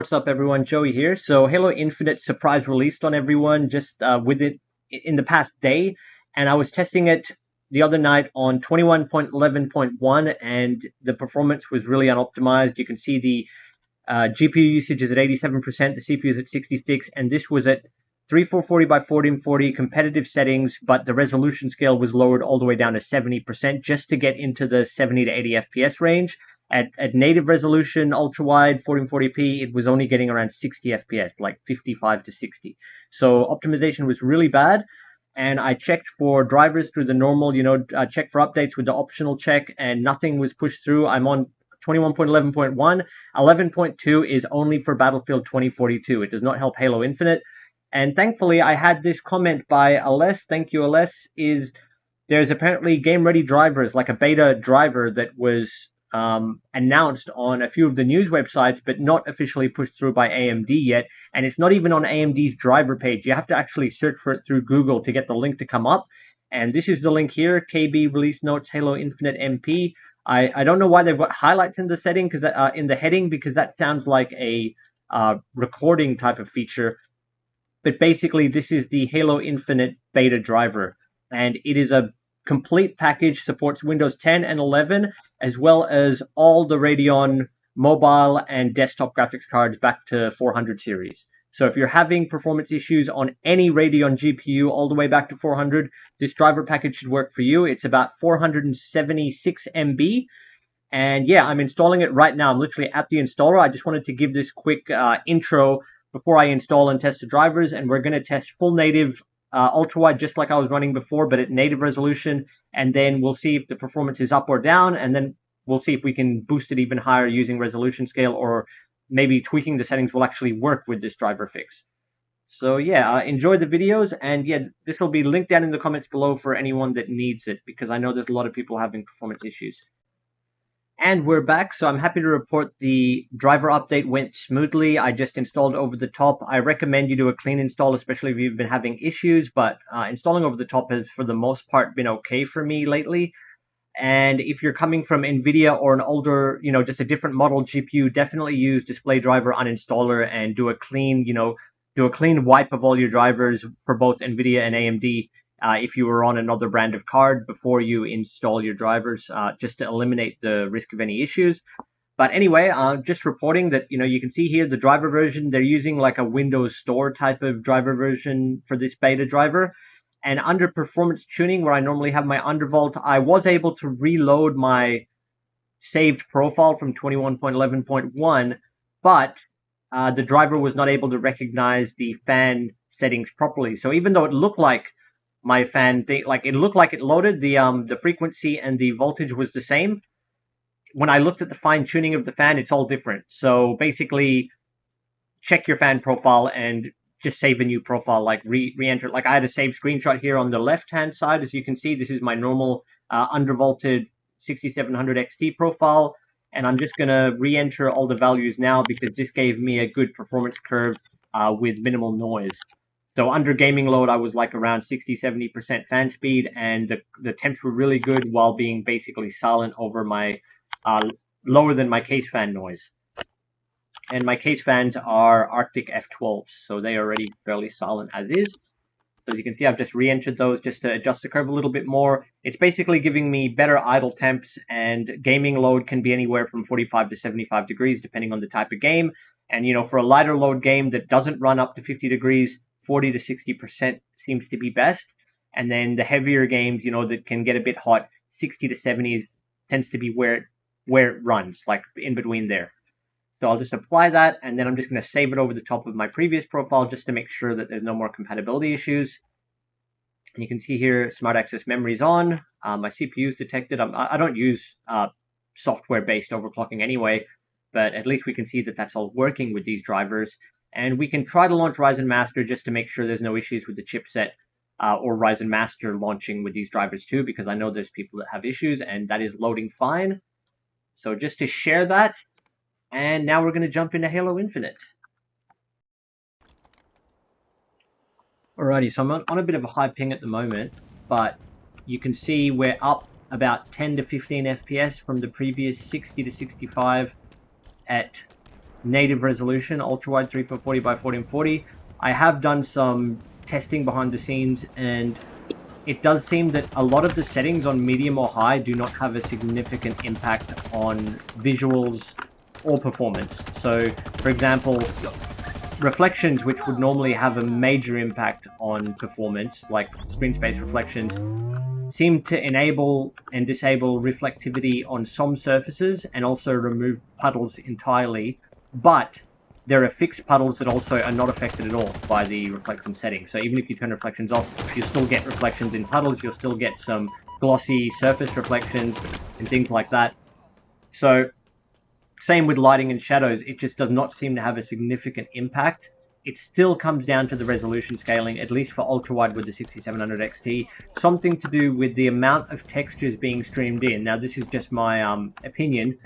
What's up, everyone? Joey here. So Halo Infinite surprise released on everyone just with it in the past day, and I was testing it the other night on 21.11.1, and the performance was really unoptimized. You can see the GPU usage is at 87%, the CPU is at 66%, and this was at 3440 by 1440 competitive settings, but the resolution scale was lowered all the way down to 70% just to get into the 70 to 80 FPS range. At native resolution, ultra wide, 1440p, it was only getting around 60 FPS, like 55 to 60. So optimization was really bad. And I checked for drivers through the normal, check for updates with the optional check, and nothing was pushed through. I'm on 21.11.1. 11.2 is only for Battlefield 2042. It does not help Halo Infinite. And thankfully, I had this comment by Ales. Thank you, Ales. There's apparently game-ready drivers, like a beta driver that was announced on a few of the news websites, but not officially pushed through by AMD yet. And it's not even on AMD's driver page. You have to actually search for it through Google to get the link to come up. And this is the link here: KB release notes Halo Infinite MP. I don't know why they've got highlights in the setting, because in the heading, because that sounds like a recording type of feature. But basically, this is the Halo Infinite beta driver, and it is a complete package, supports Windows 10 and 11, as well as all the Radeon mobile and desktop graphics cards back to 400 series. So if you're having performance issues on any Radeon GPU all the way back to 400, this driver package should work for you. It's about 476 MB. And yeah, I'm installing it right now. I'm literally at the installer. I just wanted to give this quick intro before I install and test the drivers, and we're going to test full native ultra-wide just like I was running before, but at native resolution, and then we'll see if the performance is up or down, and then we'll see if we can boost it even higher using resolution scale, or maybe tweaking the settings will actually work with this driver fix. So yeah, enjoy the videos, and yeah, this will be linked down in the comments below for anyone that needs it, because I know there's a lot of people having performance issues. And we're back, so I'm happy to report the driver update went smoothly. I just installed over the top. I recommend you do a clean install, especially if you've been having issues, but installing over the top has, for the most part, been okay for me lately. And if you're coming from NVIDIA or an older, just a different model GPU, definitely use display driver uninstaller and do a clean, wipe of all your drivers for both NVIDIA and AMD. If you were on another brand of card before you install your drivers, just to eliminate the risk of any issues. But anyway, just reporting that, you can see here the driver version, they're using like a Windows Store type of driver version for this beta driver. And under performance tuning, where I normally have my undervolt, I was able to reload my saved profile from 21.11.1, but the driver was not able to recognize the fan settings properly. So even though it looked like my fan thing, like it looked like it loaded, the frequency and the voltage was the same, when I looked at the fine tuning of the fan, it's all different. So basically, check your fan profile and just save a new profile, like re-enter. Like I had a saved screenshot here on the left hand side. As you can see, this is my normal undervolted 6700 XT profile, and I'm just gonna re-enter all the values now because this gave me a good performance curve with minimal noise. So under gaming load, I was like around 60-70% fan speed, and the temps were really good while being basically silent over my lower than my case fan noise. And my case fans are Arctic F12s, so they are already fairly silent as is. So as you can see, I've just re-entered those just to adjust the curve a little bit more. It's basically giving me better idle temps, and gaming load can be anywhere from 45 to 75 degrees, depending on the type of game. And, for a lighter load game that doesn't run up to 50 degrees, 40 to 60% seems to be best. And then the heavier games, that can get a bit hot, 60 to 70 tends to be where it runs, like in between there. So I'll just apply that, and then I'm just going to save it over the top of my previous profile just to make sure that there's no more compatibility issues. And you can see here, Smart Access Memory is on. My CPU is detected. I don't use software-based overclocking anyway, but at least we can see that that's all working with these drivers. And we can try to launch Ryzen Master just to make sure there's no issues with the chipset or Ryzen Master launching with these drivers too, because I know there's people that have issues, and that is loading fine. So just to share that. And now we're going to jump into Halo Infinite. Alrighty, so I'm on a bit of a high ping at the moment, but you can see we're up about 10 to 15 FPS from the previous 60 to 65 at native resolution, ultra-wide 3.40 by 1440. I have done some testing behind the scenes, and it does seem that a lot of the settings on medium or high do not have a significant impact on visuals or performance. So, for example, reflections, which would normally have a major impact on performance, like screen space reflections, seem to enable and disable reflectivity on some surfaces and also remove puddles entirely, but there are fixed puddles that also are not affected at all by the reflection setting. So even if you turn reflections off, you'll still get reflections in puddles, you'll still get some glossy surface reflections and things like that. So same with lighting and shadows, it just does not seem to have a significant impact. It still comes down to the resolution scaling, at least for ultra-wide with the 6700 XT, something to do with the amount of textures being streamed in. Now this is just my opinion,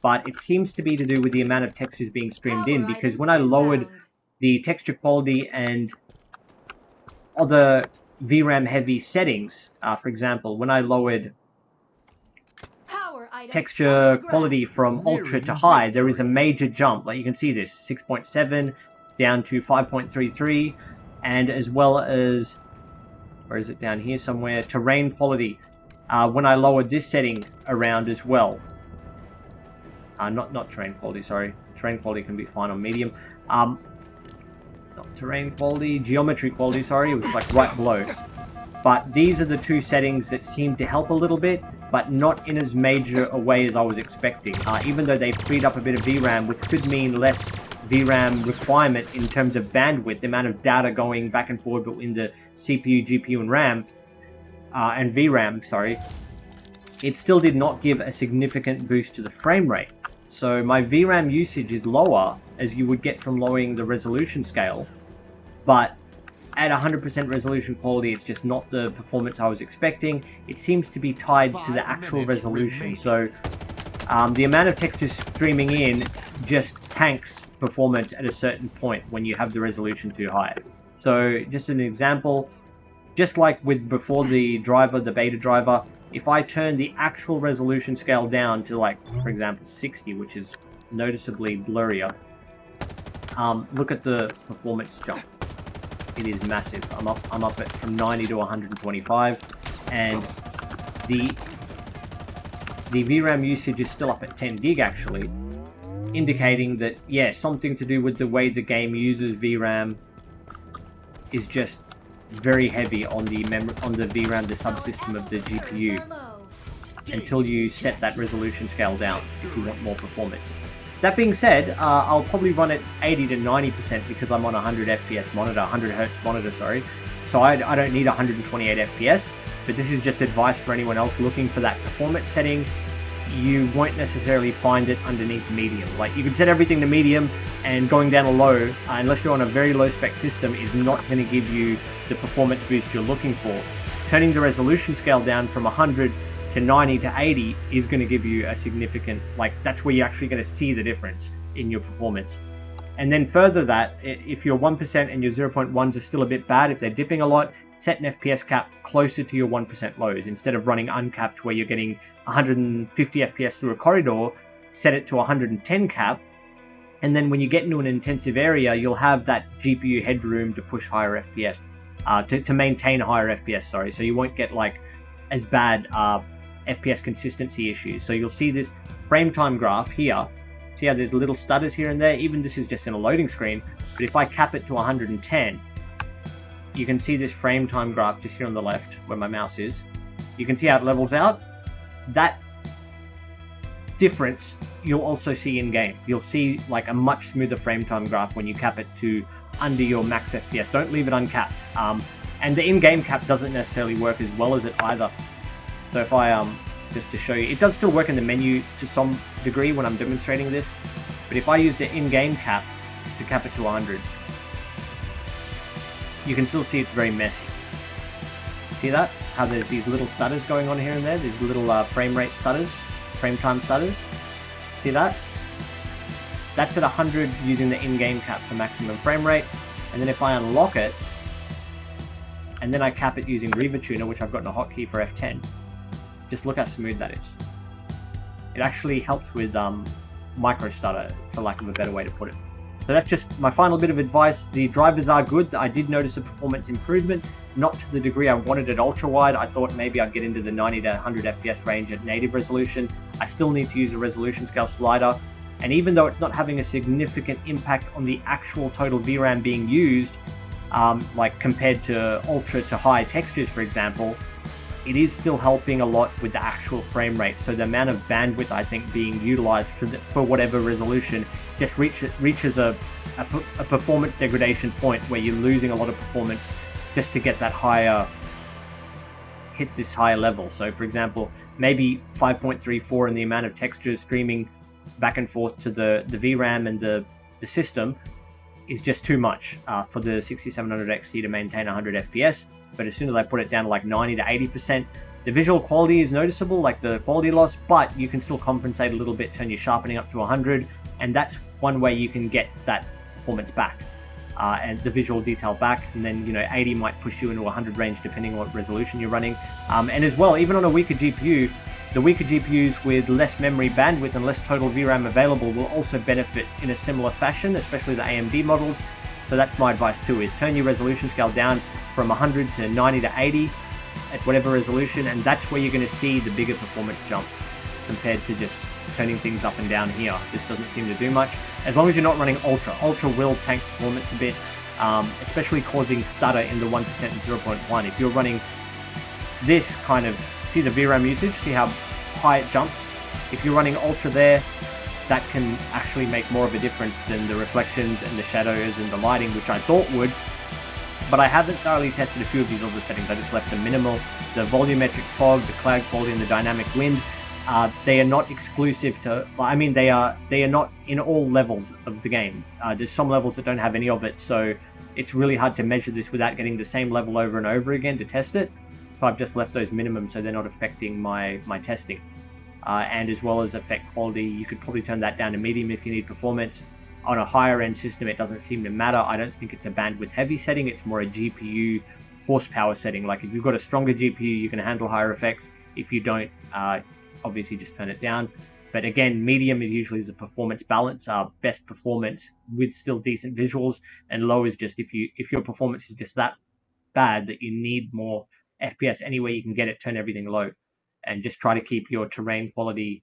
but it seems to be to do with the amount of textures being streamed in, because when I lowered the texture quality and other VRAM heavy settings, for example, when I lowered texture quality from ultra to high, there is a major jump. Like you can see this 6.7 down to 5.33, and as well as, where is it, down here somewhere, terrain quality, when I lowered this setting around as well. Not terrain quality, sorry. Terrain quality can be fine on medium. Not terrain quality, geometry quality, sorry, it was like right below. But these are the two settings that seem to help a little bit, but not in as major a way as I was expecting. Even though they've freed up a bit of VRAM, which could mean less VRAM requirement in terms of bandwidth, the amount of data going back and forward between the CPU, GPU, and RAM, and VRAM, sorry, it still did not give a significant boost to the frame rate. So my VRAM usage is lower, as you would get from lowering the resolution scale, but at 100% resolution quality, it's just not the performance I was expecting. It seems to be tied to the actual resolution. So the amount of texture streaming in just tanks performance at a certain point when you have the resolution too high. So just an example, just like with before the driver, the beta driver, if I turn the actual resolution scale down to, like, for example, 60, which is noticeably blurrier, look at the performance jump. It is massive. I'm up at from 90 to 125, and the VRAM usage is still up at 10 gig actually, indicating that, yeah, something to do with the way the game uses VRAM is just very heavy on the VRAM, the subsystem of the GPU, until you set that resolution scale down if you want more performance. That being said, I'll probably run it 80 to 90% because I'm on a 100 FPS monitor, 100 Hertz monitor, sorry. So I don't need 128 FPS, but this is just advice for anyone else looking for that performance setting. You won't necessarily find it underneath medium. Like, you can set everything to medium, and going down a low, unless you're on a very low spec system, is not going to give you the performance boost you're looking for. Turning the resolution scale down from 100 to 90 to 80 is going to give you a significant, like, that's where you're actually going to see the difference in your performance. And then further that, if your 1% and your 0.1s are still a bit bad, if they're dipping a lot, set an FPS cap closer to your 1% lows. Instead of running uncapped where you're getting 150 FPS through a corridor, set it to 110 cap. And then when you get into an intensive area, you'll have that GPU headroom to push higher FPS, to maintain higher FPS, sorry. So you won't get like as bad FPS consistency issues. So you'll see this frame time graph here. See how there's little stutters here and there? Even this is just in a loading screen. But if I cap it to 110, you can see this frame time graph just here on the left where my mouse is. You can see how it levels out. That difference you'll also see in game. You'll see like a much smoother frame time graph when you cap it to under your max FPS. Don't leave it uncapped. And the in-game cap doesn't necessarily work as well as it either. So if I, just to show you, it does still work in the menu to some degree when I'm demonstrating this, but if I use the in-game cap to cap it to 100, you can still see it's very messy. See that? How there's these little stutters going on here and there, these little frame rate stutters, frame time stutters. See that? That's at 100 using the in-game cap for maximum frame rate, and then if I unlock it, and then I cap it using Riva Tuner, which I've got in a hotkey for F10, just look how smooth that is. It actually helps with micro stutter, for lack of a better way to put it. So that's just my final bit of advice. The drivers are good. I did notice a performance improvement, not to the degree I wanted at ultra wide. I thought maybe I'd get into the 90 to 100 FPS range at native resolution. I still need to use a resolution scale slider. And even though it's not having a significant impact on the actual total VRAM being used, like compared to ultra to high textures, for example, it is still helping a lot with the actual frame rate. So the amount of bandwidth I think being utilized for whatever resolution just reaches a performance degradation point where you're losing a lot of performance just to get that hit this higher level. So for example, maybe 5.34 and the amount of textures streaming back and forth to the VRAM and the system is just too much for the 6700 XT to maintain 100 FPS. But as soon as I put it down to like 90 to 80%, the visual quality is noticeable, like the quality loss, but you can still compensate a little bit, turn your sharpening up to 100, and that's one way you can get that performance back and the visual detail back. And then 80 might push you into 100 range depending on what resolution you're running. And as well, even on a weaker GPU, the weaker GPUs with less memory bandwidth and less total VRAM available will also benefit in a similar fashion, especially the AMD models. So that's my advice too, is turn your resolution scale down from 100 to 90 to 80 at whatever resolution, and that's where you're going to see the bigger performance jump compared to just turning things up and down here. This doesn't seem to do much. As long as you're not running ultra. Ultra will tank performance a bit, especially causing stutter in the 1% and 0.1. If you're running this kind of, see the VRAM usage, see how high it jumps? If you're running ultra there, that can actually make more of a difference than the reflections and the shadows and the lighting, which I thought would. But I haven't thoroughly tested a few of these other settings. I just left them minimal. The volumetric fog, the cloud quality, and the dynamic wind, they are not exclusive to, I mean, they are not in all levels of the game. There's some levels that don't have any of it, so it's really hard to measure this without getting the same level over and over again to test it. So I've just left those minimum so they're not affecting my testing. And as well as effect quality, you could probably turn that down to medium if you need performance. On a higher end system, it doesn't seem to matter. I don't think it's a bandwidth heavy setting. It's more a GPU horsepower setting. Like if you've got a stronger GPU, you can handle higher effects. If you don't, obviously just turn it down. But again, medium is usually the performance balance, best performance with still decent visuals, and low is just if your performance is just that bad that you need more FPS anyway you can get it, turn everything low, and just try to keep your terrain quality.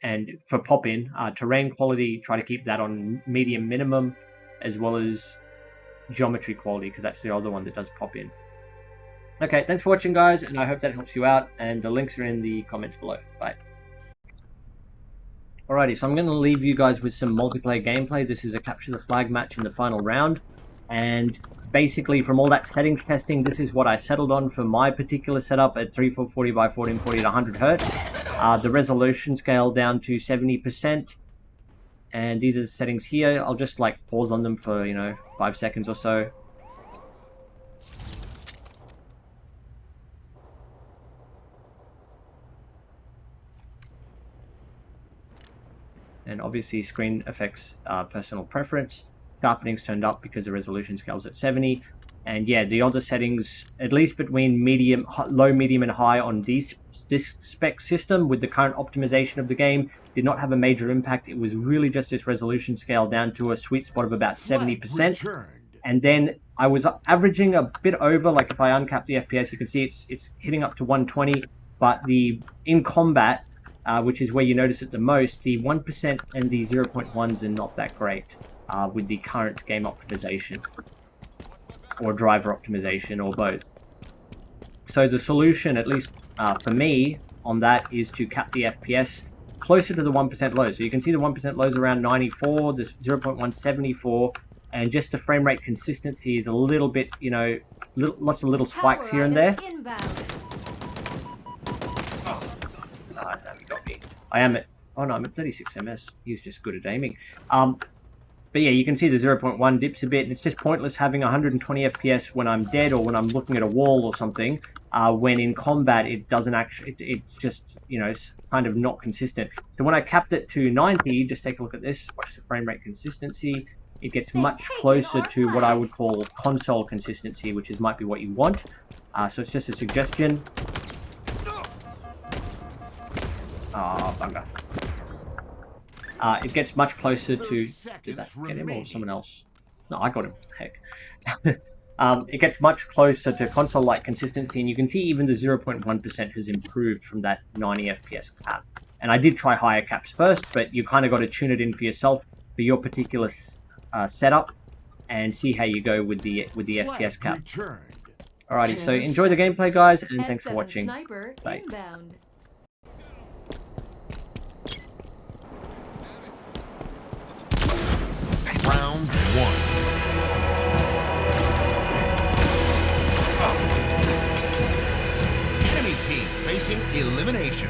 And for pop-in, terrain quality, try to keep that on medium minimum, as well as geometry quality, because that's the other one that does pop-in. Okay, thanks for watching, guys, and I hope that helps you out, and the links are in the comments below. Bye. Alrighty, so I'm going to leave you guys with some multiplayer gameplay. This is a capture the flag match in the final round, and basically from all that settings testing, this is what I settled on for my particular setup at 3440 by 1440 at 100 Hz. The resolution scale down to 70%, and these are the settings here. I'll just like pause on them for 5 seconds or so. And obviously screen effects, personal preference. Sharpening's turned up because the resolution scale's at 70. And yeah, the other settings, at least between medium, low, medium, and high on this spec system with the current optimization of the game, did not have a major impact. It was really just this resolution scale down to a sweet spot of about 70%. And then I was averaging a bit over, like if I uncap the FPS, you can see it's hitting up to 120. But in combat, which is where you notice it the most, the 1% and the 0.1s are not that great with the current game optimization, or driver optimization, or both. So the solution, at least for me, on that is to cap the FPS closer to the 1% low. So you can see the 1% low is around 94, the 0.1 74, and just the frame rate consistency is a little bit, lots of little spikes here and there. I'm at 36 ms. He's just good at aiming. But yeah, you can see the 0.1 dips a bit, and it's just pointless having 120 FPS when I'm dead or when I'm looking at a wall or something. When in combat, it doesn't actually, it's just, it's kind of not consistent. So when I capped it to 90, just take a look at this, watch the frame rate consistency. It gets much closer to what I would call console consistency, which might be what you want. So it's just a suggestion. Oh, bugger. it gets much closer to... Did that get him or someone else? No, I got him. Heck. It gets much closer to console-like consistency, and you can see even the 0.1% has improved from that 90 FPS cap. And I did try higher caps first, but you kind of got to tune it in for yourself for your particular setup, and see how you go with the FPS cap. Alrighty, so enjoy the gameplay, guys, and thanks for watching. Bye. Inbound. Round 1. Enemy team facing elimination.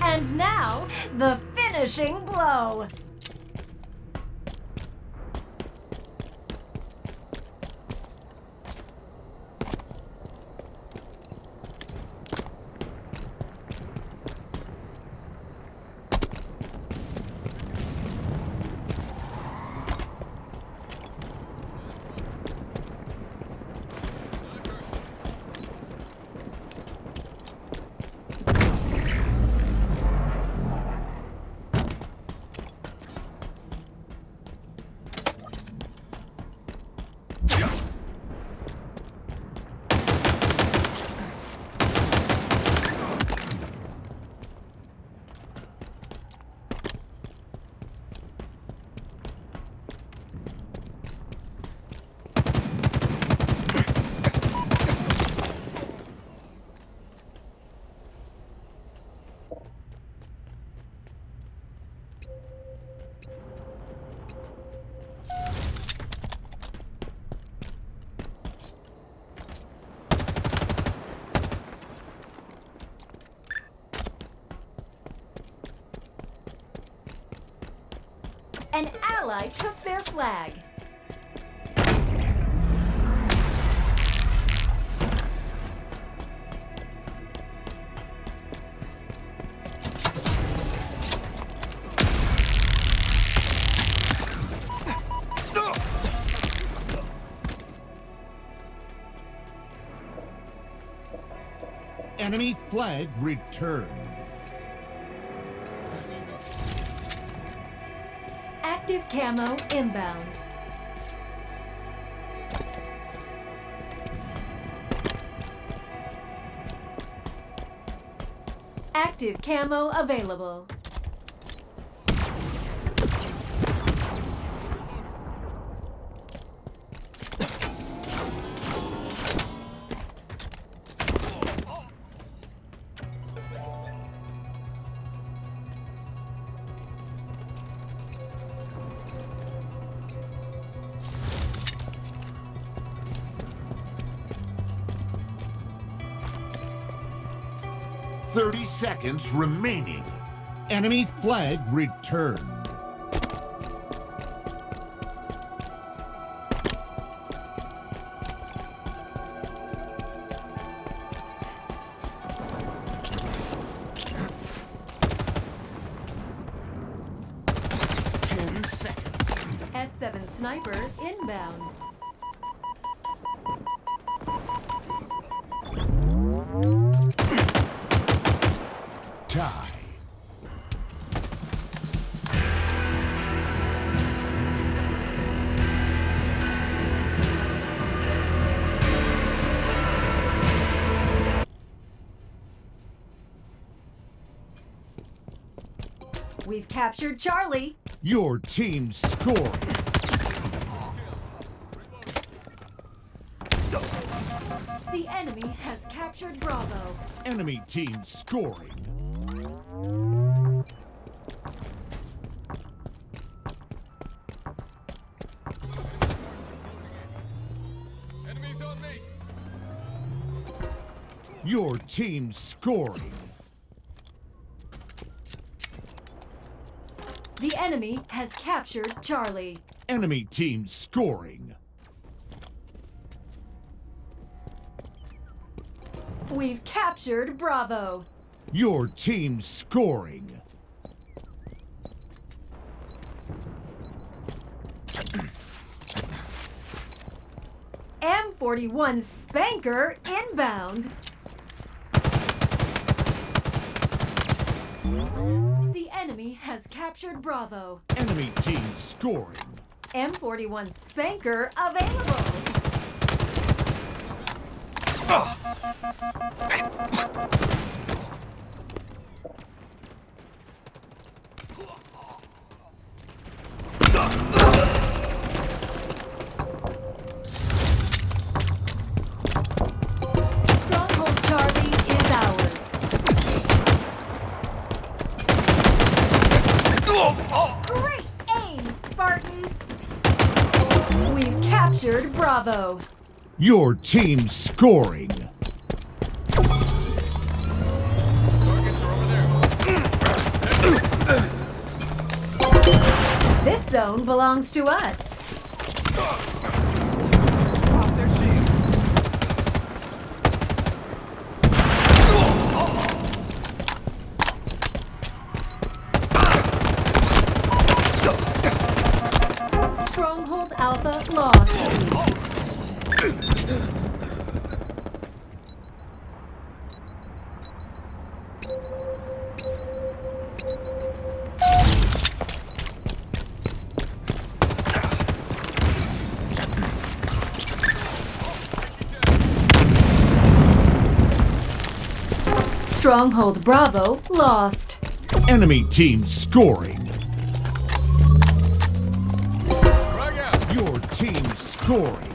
And now, the finishing blow. An ally took their flag. Enemy flag returned. Active camo inbound. Active camo available. Seconds remaining. Enemy flag returned. S7 sniper inbound. Tie. We've captured Charlie. Your team scoring. The enemy has captured Bravo. Enemy team scoring. Enemies on me. Your team scoring. The enemy has captured Charlie. Enemy team scoring. We've captured Bravo. Your team scoring. M41 Spanker inbound. The enemy has captured Bravo. Enemy team scoring. M41 Spanker available. Stronghold Charlie is ours. Great aim, Spartan! We've captured Bravo. Your team scoring. Targets are over there. This zone belongs to us. Pop their shields. Stronghold Alpha lost. Stronghold Bravo lost. Enemy team scoring. Frag out. Your team scoring.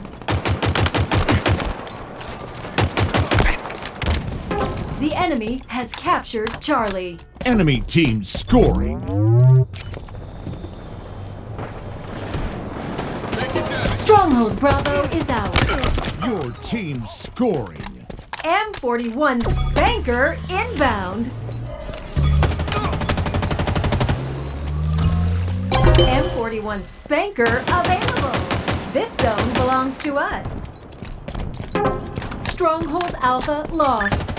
The enemy has captured Charlie. Enemy team scoring. Take it down. Stronghold Bravo is ours. Your team scoring. M41 Spanker inbound. M41 Spanker available. This zone belongs to us. Stronghold Alpha lost.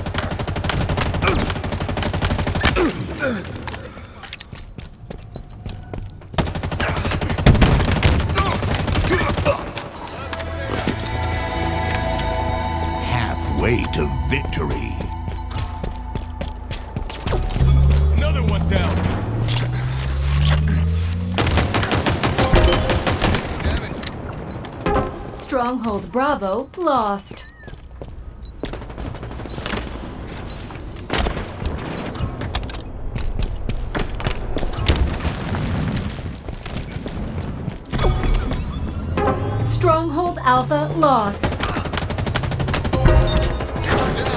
Halfway to victory. Another one down. Damage. Stronghold Bravo lost. Stronghold Alpha lost.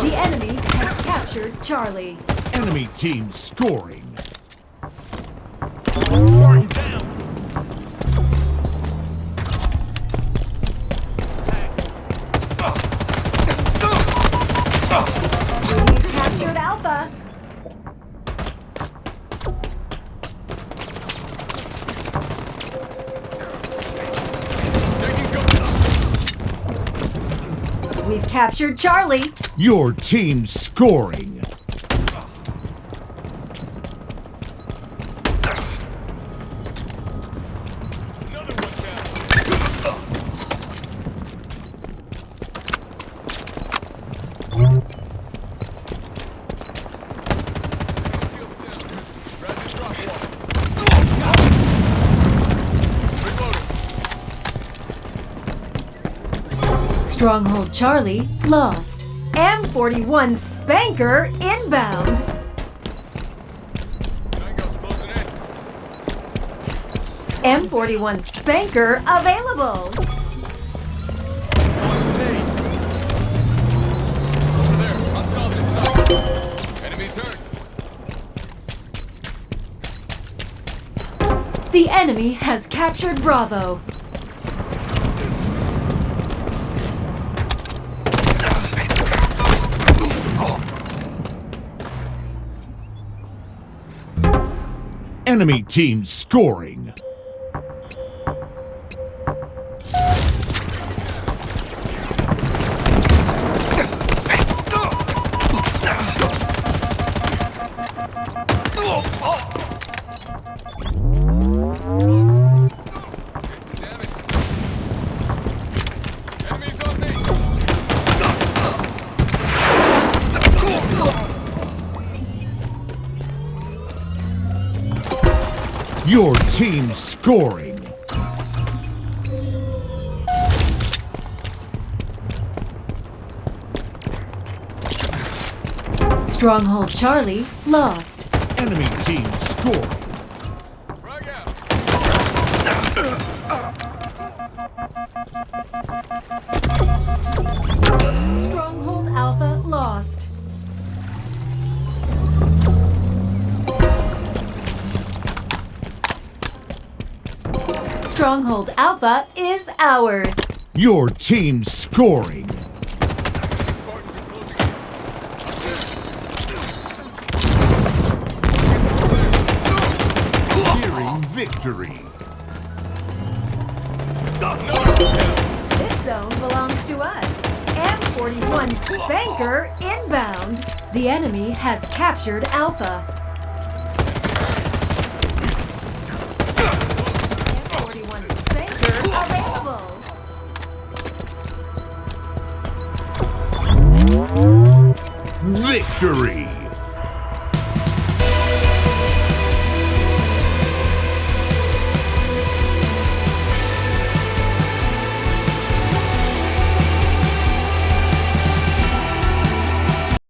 The enemy has captured Charlie. Enemy team scoring. We've captured Alpha. Taking cover. We've captured Charlie. Your team scoring. Another one down. Radeon drop wall. Reloading. Stronghold Charlie lost. M41 Spanker inbound. Tango's closing in. M41 Spanker available. Over there. Hostiles inside. Enemies hurt. The enemy has captured Bravo. Enemy team scoring. Damage. Enemies on me. team scoring. Stronghold Charlie lost. Enemy team scoring. Frag out. Stronghold Alpha lost. Stronghold Alpha is ours. Your team scoring. Spartans are closing in. Nearing victory. This zone belongs to us. M41 Spanker inbound. The enemy has captured Alpha. M41 Spanker available. Victory.